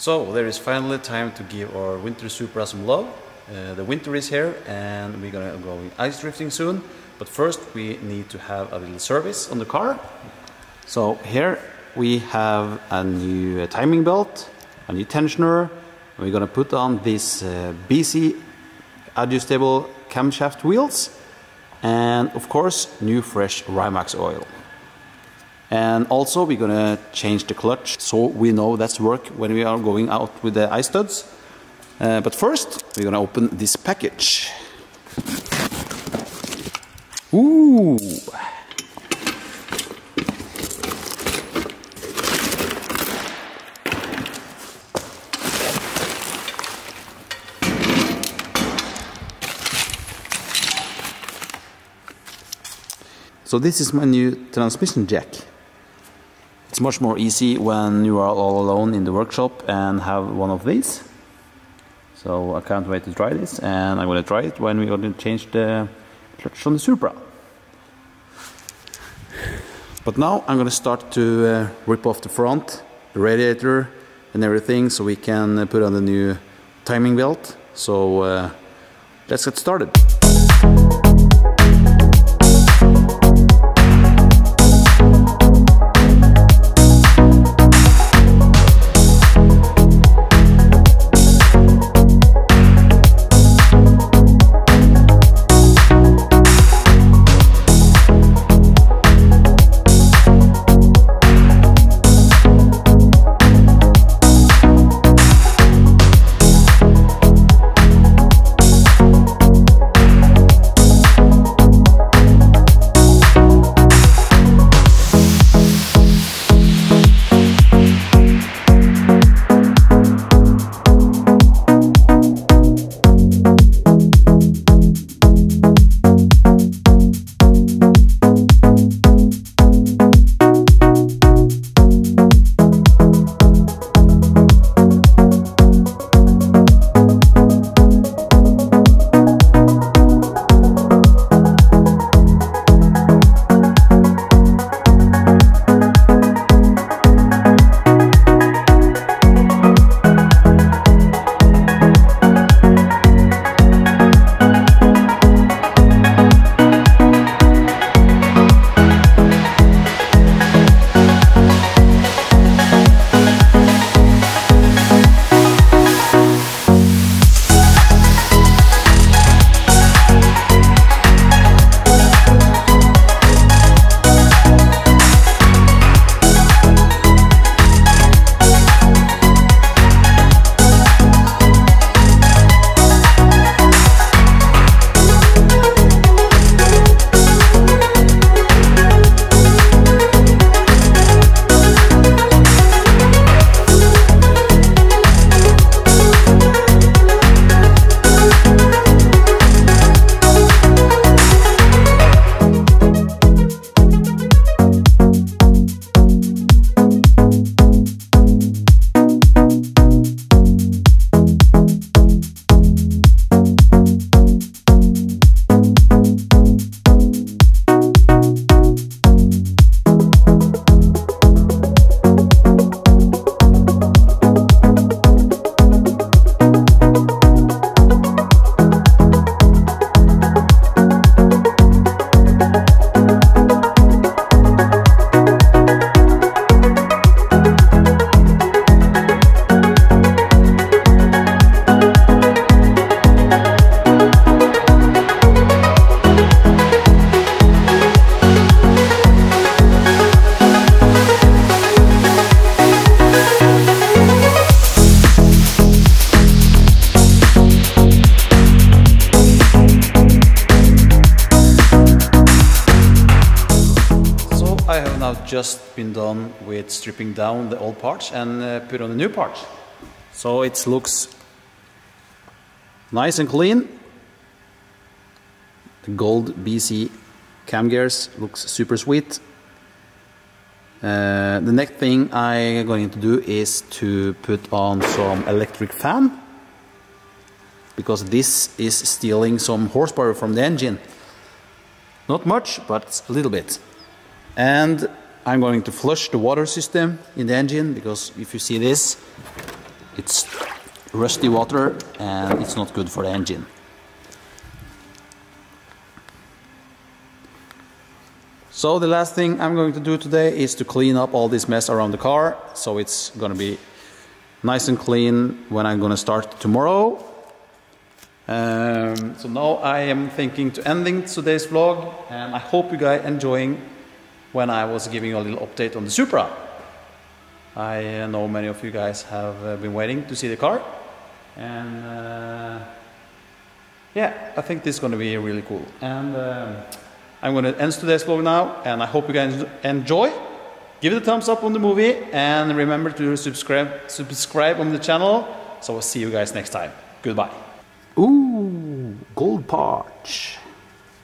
So there is finally time to give our winter Supra some love. The winter is here and we're gonna go ice drifting soon. But first we need to have a little service on the car. So here we have a new timing belt, a new tensioner. We're gonna put on these BC adjustable camshaft wheels. And of course new fresh Rimax oil. And also we're gonna change the clutch so we know that's work when we are going out with the ice studs. But first we're gonna open this package. Ooh! So this is my new transmission jack. It's much more easy when you are all alone in the workshop and have one of these. So I can't wait to try this, and I'm going to try it when we're going to change the clutch on the Supra. But now I'm going to start to rip off the front, the radiator and everything, so we can put on the new timing belt. So let's get started. Just been done with stripping down the old parts and put on the new parts. So it looks nice and clean. The gold BC cam gears looks super sweet. The next thing I'm going to do is to put on some electric fan, because this is stealing some horsepower from the engine. Not much, but a little bit. And I'm going to flush the water system in the engine, because if you see this, It's rusty water and it's not good for the engine. So the last thing I'm going to do today is to clean up all this mess around the car, so it's gonna be nice and clean when I'm gonna start tomorrow. So now I am thinking to ending today's vlog, and I hope you guys enjoying when I was giving you a little update on the Supra. I know many of you guys have been waiting to see the car, and yeah, I think this is going to be really cool. And I'm going to end today's vlog now, and I hope you guys enjoy. Give it a thumbs up on the movie, and remember to subscribe on the channel. So I'll see you guys next time. Goodbye. Ooh, gold parch.